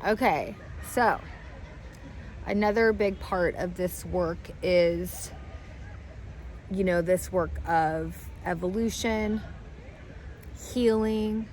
Okay, so another big part of this work is, this work of evolution, healing,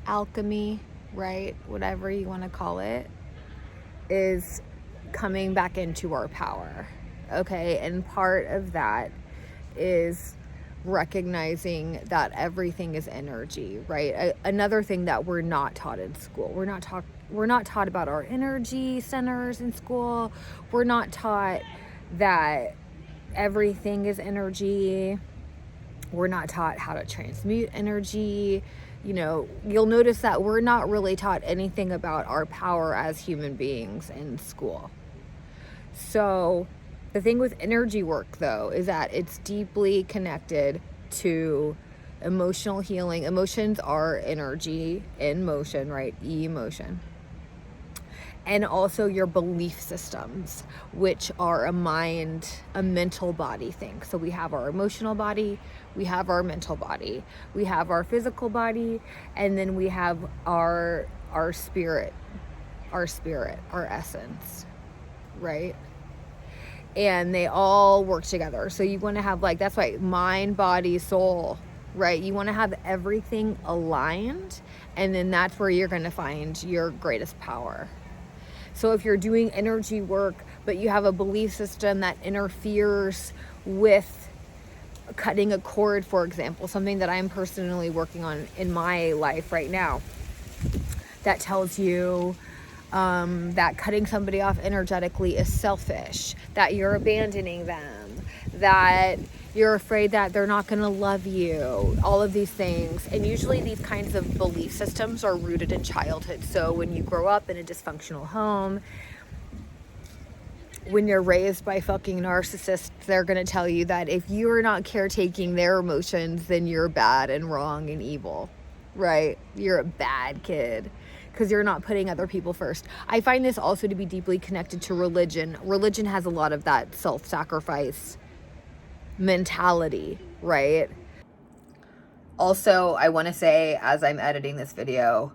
alchemy, right? Whatever you want to call it, is coming back into our power. Okay, and part of that is recognizing that everything is energy, right? Another thing that we're not taught in school. We're not taught about our energy centers in school. We're not taught that everything is energy. We're not taught how to transmute energy. You'll notice that we're not really taught anything about our power as human beings in school. So the thing with energy work, though, is that it's deeply connected to emotional healing. Emotions are energy in motion, right? Emotion. And also your belief systems, which are a mental body thing. So we have our emotional body, we have our mental body, we have our physical body, and then we have our spirit, our essence, right? And they all work together. So you want to have, that's why mind, body, soul, right? You want to have everything aligned, and then that's where you're going to find your greatest power. So if you're doing energy work, but you have a belief system that interferes with cutting a cord, for example, something that I'm personally working on in my life right now, that tells you that cutting somebody off energetically is selfish, that you're abandoning them, that you're afraid that they're not going to love you, all of these things. And usually these kinds of belief systems are rooted in childhood. So when you grow up in a dysfunctional home, when you're raised by fucking narcissists, they're going to tell you that if you're not caretaking their emotions, then you're bad and wrong and evil, right? You're a bad kid because you're not putting other people first. I find this also to be deeply connected to religion. Religion has a lot of that self-sacrifice mentality, right? Also, I want to say, as I'm editing this video,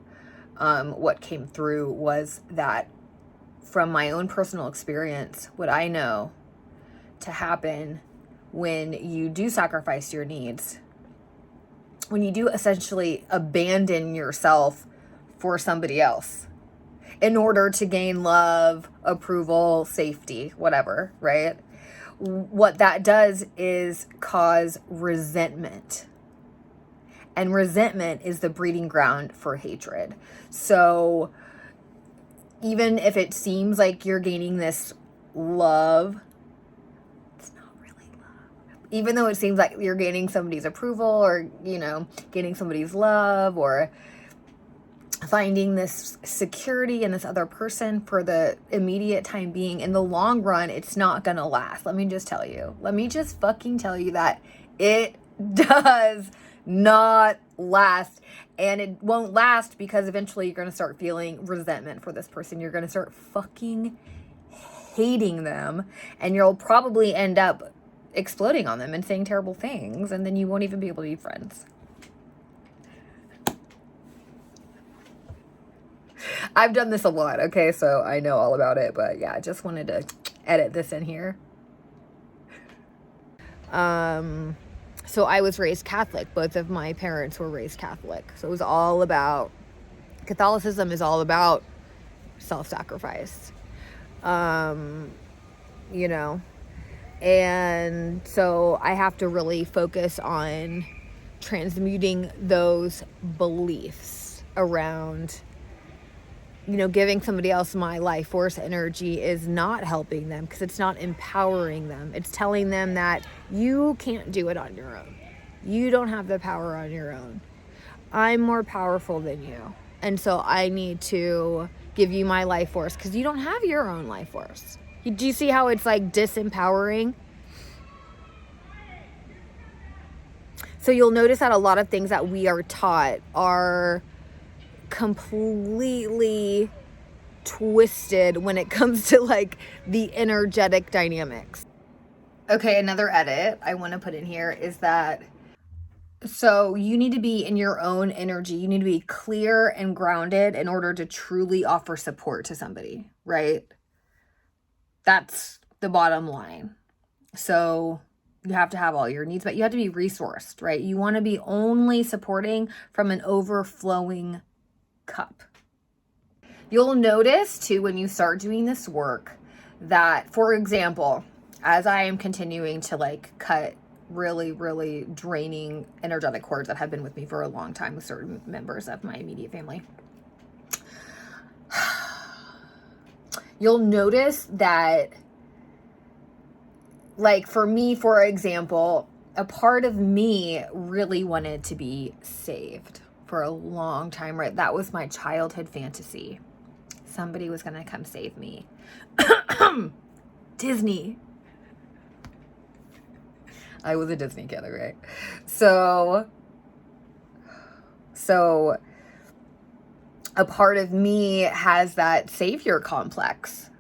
what came through was that from my own personal experience, what I know to happen when you do sacrifice your needs, when you do essentially abandon yourself for somebody else in order to gain love, approval, safety, whatever, right? What that does is cause resentment. And resentment is the breeding ground for hatred. So even if it seems like you're gaining this love, it's not really love. Even though it seems like you're gaining somebody's approval, or, gaining somebody's love, or finding this security in this other person for the immediate time being, in the long run, it's not gonna last. Let me just fucking tell you that it does not last. And it won't last because eventually you're gonna start feeling resentment for this person. You're gonna start fucking hating them, and you'll probably end up exploding on them and saying terrible things, and then you won't even be able to be friends. I've done this a lot, okay? So I know all about it, but yeah, I just wanted to edit this in here. So I was raised Catholic. Both of my parents were raised Catholic. So it was all about, Catholicism is all about self-sacrifice. And so I have to really focus on transmuting those beliefs around, giving somebody else my life force energy is not helping them, because it's not empowering them. It's telling them that you can't do it on your own. You don't have the power on your own. I'm more powerful than you. And so I need to give you my life force because you don't have your own life force. Do you see how it's like disempowering? So you'll notice that a lot of things that we are taught are completely twisted when it comes to like the energetic dynamics. Okay, another edit I want to put in here is that So you need to be in your own energy. You need to be clear and grounded in order to truly offer support to somebody, right? That's the bottom line. So you have to have all your needs, but you have to be resourced, right? You want to be only supporting from an overflowing cup. You'll notice too, when you start doing this work, that, for example, as I am continuing to like cut really, really draining energetic cords that have been with me for a long time with certain members of my immediate family, you'll notice that, like for me, for example, a part of me really wanted to be saved for a long time, right? That was my childhood fantasy. Somebody was going to come save me. Disney. I was a Disney kid, right? So a part of me has that savior complex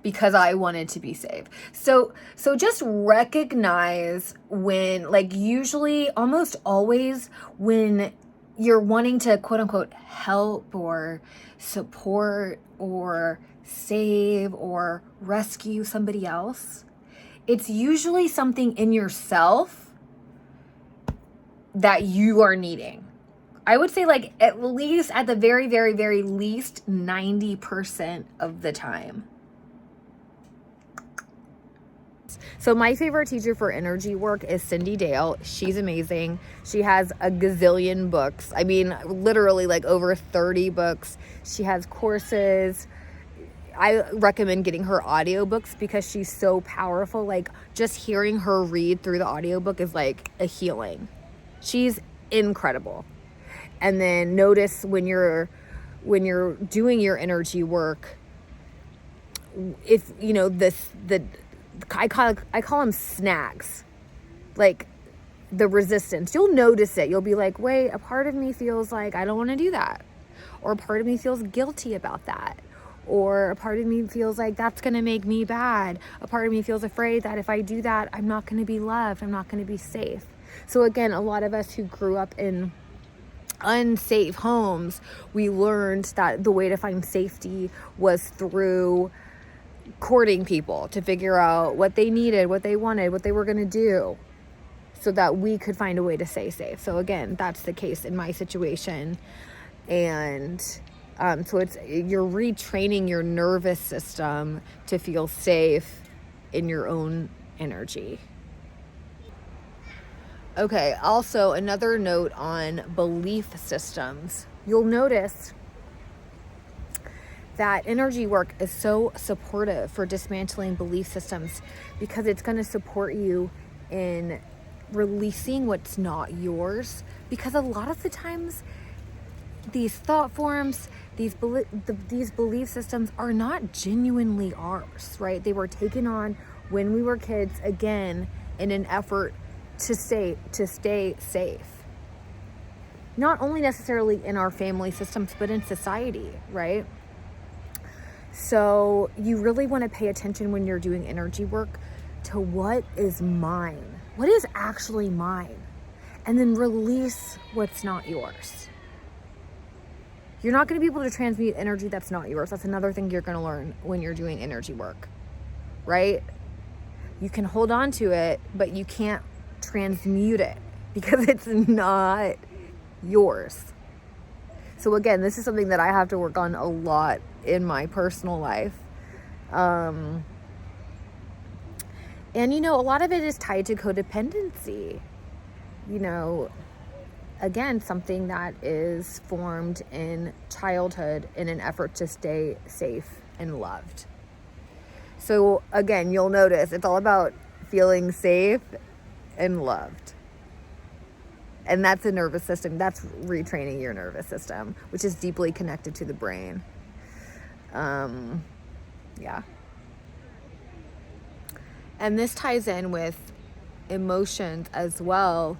because I wanted to be saved. So just recognize when, like, usually, almost always, when you're wanting to quote unquote help or support or save or rescue somebody else, it's usually something in yourself that you are needing. I would say, like, at least, at the very, very, very least, 90% of the time. So my favorite teacher for energy work is Cindy Dale. She's amazing. She has a gazillion books. I mean, literally like over 30 books. She has courses. I recommend getting her audiobooks because she's so powerful. Like, just hearing her read through the audiobook is like a healing. She's incredible. And then notice when you're doing your energy work, if you know I call them snags, like the resistance. You'll notice it. You'll be like, wait, a part of me feels like I don't want to do that, or a part of me feels guilty about that, or a part of me feels like that's going to make me bad. A part of me feels afraid that if I do that, I'm not going to be loved. I'm not going to be safe. So again, a lot of us who grew up in unsafe homes, we learned that the way to find safety was through courting people to figure out what they needed, what they wanted, what they were going to do, so that we could find a way to stay safe. So again, that's the case in my situation. And so you're retraining your nervous system to feel safe in your own energy. Okay, also another note on belief systems. You'll notice that energy work is so supportive for dismantling belief systems because it's going to support you in releasing what's not yours. Because a lot of the times, these thought forms, these belief systems are not genuinely ours, right? They were taken on when we were kids, again, in an effort to stay safe. Not only necessarily in our family systems, but in society, right? So you really want to pay attention when you're doing energy work to what is mine, what is actually mine, and then release what's not yours. You're not going to be able to transmute energy that's not yours. That's another thing you're going to learn when you're doing energy work, right? You can hold on to it, but you can't transmute it because it's not yours. So again, this is something that I have to work on a lot in my personal life. And you know, a lot of it is tied to codependency. You know, again, something that is formed in childhood in an effort to stay safe and loved. So again, you'll notice it's all about feeling safe and loved. And that's a nervous system. That's retraining your nervous system, which is deeply connected to the brain. Yeah. And this ties in with emotions as well,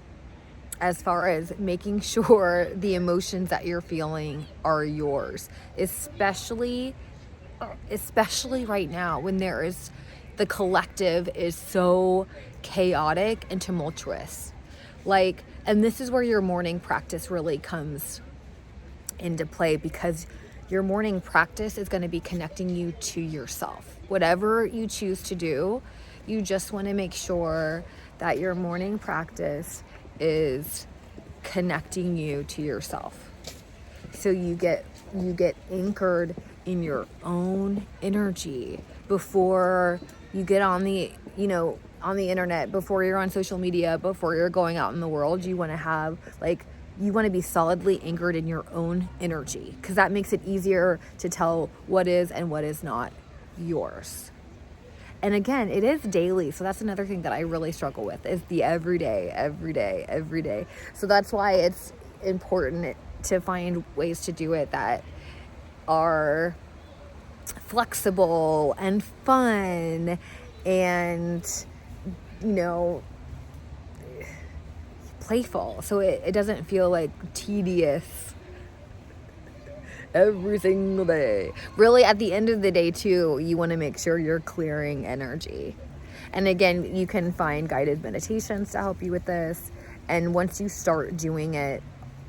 as far as making sure the emotions that you're feeling are yours, especially right now when the collective is so chaotic and tumultuous. Like, And this is where your morning practice really comes into play, because your morning practice is going to be connecting you to yourself. Whatever you choose to do, you just want to make sure that your morning practice is connecting you to yourself. So you get anchored in your own energy before you get on the, on the internet, before you're on social media, before you're going out in the world. You want to have you want to be solidly anchored in your own energy, because that makes it easier to tell what is and what is not yours. And again, it is daily. So that's another thing that I really struggle with, is the everyday. So that's why it's important to find ways to do it that are flexible and fun and, playful. So it doesn't feel like tedious every single day. Really, at the end of the day too, you want to make sure you're clearing energy. And again, you can find guided meditations to help you with this. And once you start doing it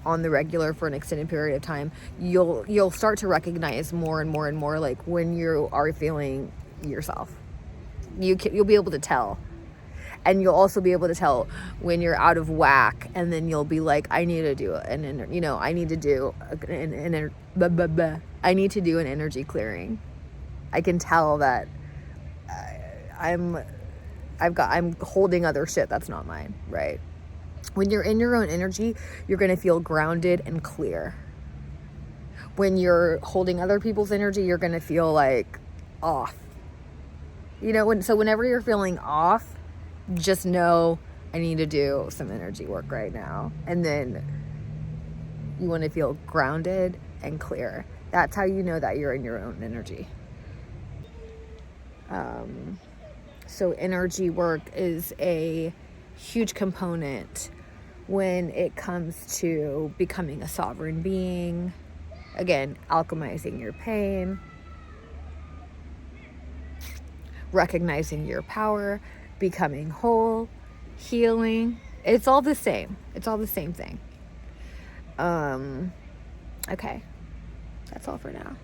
on the regular for an extended period of time, you'll start to recognize more and more and more, like, when you are feeling yourself. You'll be able to tell. And you'll also be able to tell when you're out of whack, and then you'll be like, I need to do I need to do an energy clearing. I can tell that I'm holding other shit that's not mine, right? When you're in your own energy, you're going to feel grounded and clear. When you're holding other people's energy, you're going to feel like off. Whenever you're feeling off, just know, I need to do some energy work right now. And then you want to feel grounded and clear. That's how you know that you're in your own energy. So energy work is a huge component when it comes to becoming a sovereign being. Again, alchemizing your pain, recognizing your power, becoming whole, healing. It's all the same. It's all the same thing. Okay. That's all for now.